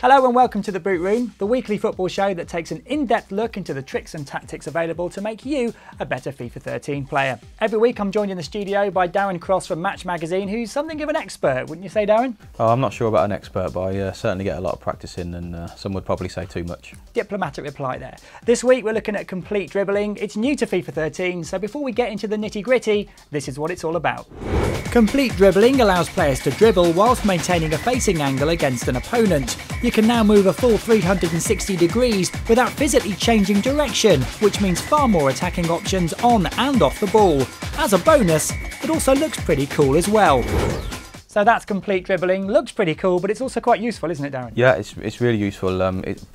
Hello and welcome to The Boot Room, the weekly football show that takes an in-depth look into the tricks and tactics available to make you a better FIFA 13 player. Every week I'm joined in the studio by Darren Cross from Match magazine, who's something of an expert, wouldn't you say, Darren? Oh, I'm not sure about an expert, but I certainly get a lot of practice in, and some would probably say too much. Diplomatic reply there. This week we're looking at complete dribbling. It's new to FIFA 13, so before we get into the nitty-gritty, this is what it's all about. Complete dribbling allows players to dribble whilst maintaining a facing angle against an opponent. You can now move a full 360 degrees without physically changing direction, which means far more attacking options on and off the ball. As a bonus, it also looks pretty cool as well. So that's complete dribbling. Looks pretty cool, but it's also quite useful, isn't it, Darren? Yeah, it's really useful.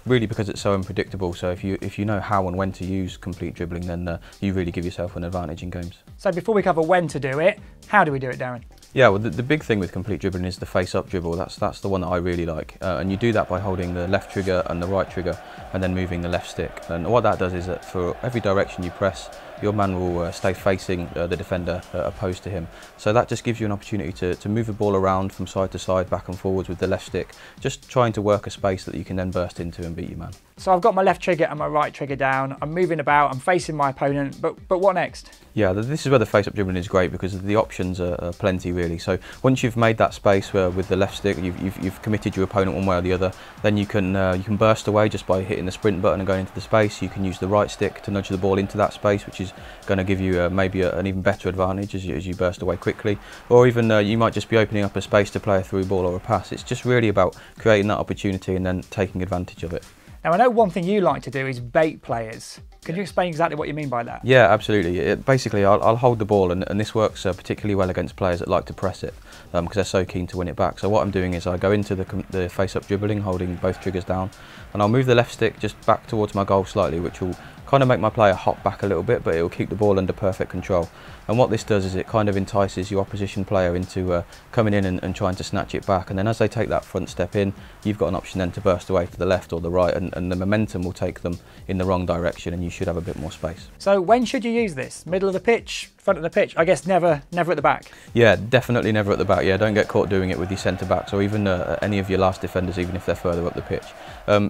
Really because it's so unpredictable. So if you know how and when to use complete dribbling, then you really give yourself an advantage in games. So before we cover when to do it, how do we do it, Darren? Yeah, well, the big thing with complete dribbling is the face-up dribble. That's the one that I really like, and you do that by holding the left trigger and the right trigger, and then moving the left stick. And what that does is that for every direction you press, your man will stay facing the defender opposed to him. So that just gives you an opportunity to move the ball around from side to side, back and forwards with the left stick, just trying to work a space that you can then burst into and beat your man. So I've got my left trigger and my right trigger down, I'm moving about, I'm facing my opponent, but what next? Yeah, this is where the face-up dribbling is great because the options are plenty really. So once you've made that space with the left stick, you've committed your opponent one way or the other, then you can burst away just by hitting the sprint button and going into the space. You can use the right stick to nudge the ball into that space, which is going to give you maybe an even better advantage as you burst away quickly. Or even you might just be opening up a space to play a through ball or a pass. It's just really about creating that opportunity and then taking advantage of it. Now I know one thing you like to do is bait players. Can you explain exactly what you mean by that? Yeah, absolutely. Basically, I'll hold the ball, and this works particularly well against players that like to press it because they're so keen to win it back. So what I'm doing is I go into the face-up dribbling, holding both triggers down, and I'll move the left stick just back towards my goal slightly, which will kind of make my player hop back a little bit, but it will keep the ball under perfect control. And what this does is it kind of entices your opposition player into coming in and trying to snatch it back. And then as they take that front step in, you've got an option then to burst away to the left or the right, and the momentum will take them in the wrong direction, and you should have a bit more space. So when should you use this? Middle of the pitch, front of the pitch? I guess never at the back. Yeah, definitely never at the back. Yeah, don't get caught doing it with your centre backs or even any of your last defenders, even if they're further up the pitch.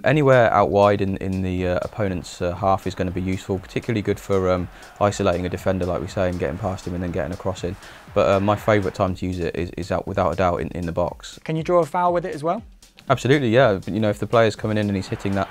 Anywhere out wide in the opponent's half is going to be useful, particularly good for isolating a defender, like we say, and getting past him and then getting a cross in. But my favourite time to use it is out without a doubt in the box. Can you draw a foul with it as well? Absolutely, yeah. You know, if the player's coming in and he's hitting that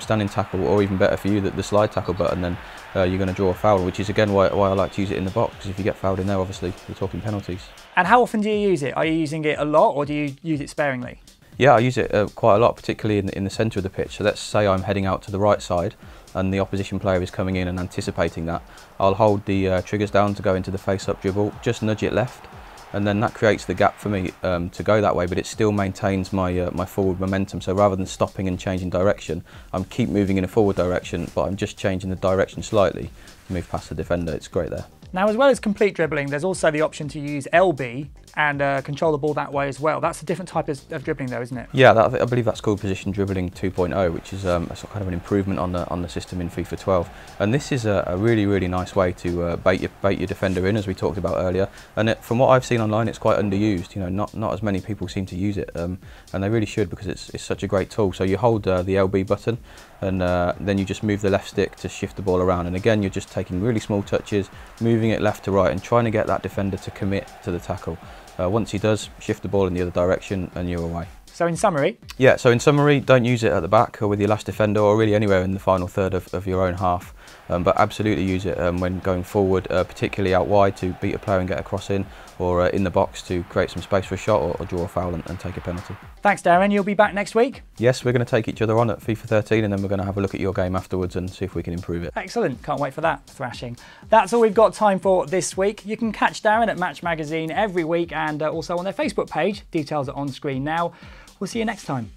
standing tackle, or even better for you, the slide tackle button, then you're going to draw a foul, which is again why I like to use it in the box, because if you get fouled in there, obviously you're talking penalties. And how often do you use it? Are you using it a lot, or do you use it sparingly? Yeah, I use it quite a lot, particularly in the centre of the pitch. So let's say I'm heading out to the right side and the opposition player is coming in and anticipating that. I'll hold the triggers down to go into the face-up dribble, just nudge it left, and then that creates the gap for me to go that way, but it still maintains my my forward momentum. So rather than stopping and changing direction, I'm keep moving in a forward direction, but I'm just changing the direction slightly to move past the defender. It's great there. Now, as well as complete dribbling, there's also the option to use LB and control the ball that way as well. That's a different type of dribbling though, isn't it? Yeah, I believe that's called position dribbling 2.0, which is a sort of kind of an improvement on the system in FIFA 12. And this is a really nice way to bait your defender in, as we talked about earlier. And from what I've seen online, it's quite underused. You know, not as many people seem to use it, and they really should, because it's such a great tool. So you hold the LB button, and then you just move the left stick to shift the ball around. And again, you're just taking really small touches, moving it left to right, and trying to get that defender to commit to the tackle. Once he does, shift the ball in the other direction and you're away. So in summary? Yeah, so in summary, don't use it at the back or with your last defender, or really anywhere in the final third of your own half. But absolutely use it when going forward, particularly out wide to beat a player and get a cross in, or in the box to create some space for a shot or draw a foul and take a penalty. Thanks, Darren. You'll be back next week? Yes, we're going to take each other on at FIFA 13, and then we're going to have a look at your game afterwards and see if we can improve it. Excellent. Can't wait for that thrashing. That's all we've got time for this week. You can catch Darren at Match magazine every week, and also on their Facebook page. Details are on screen now. We'll see you next time.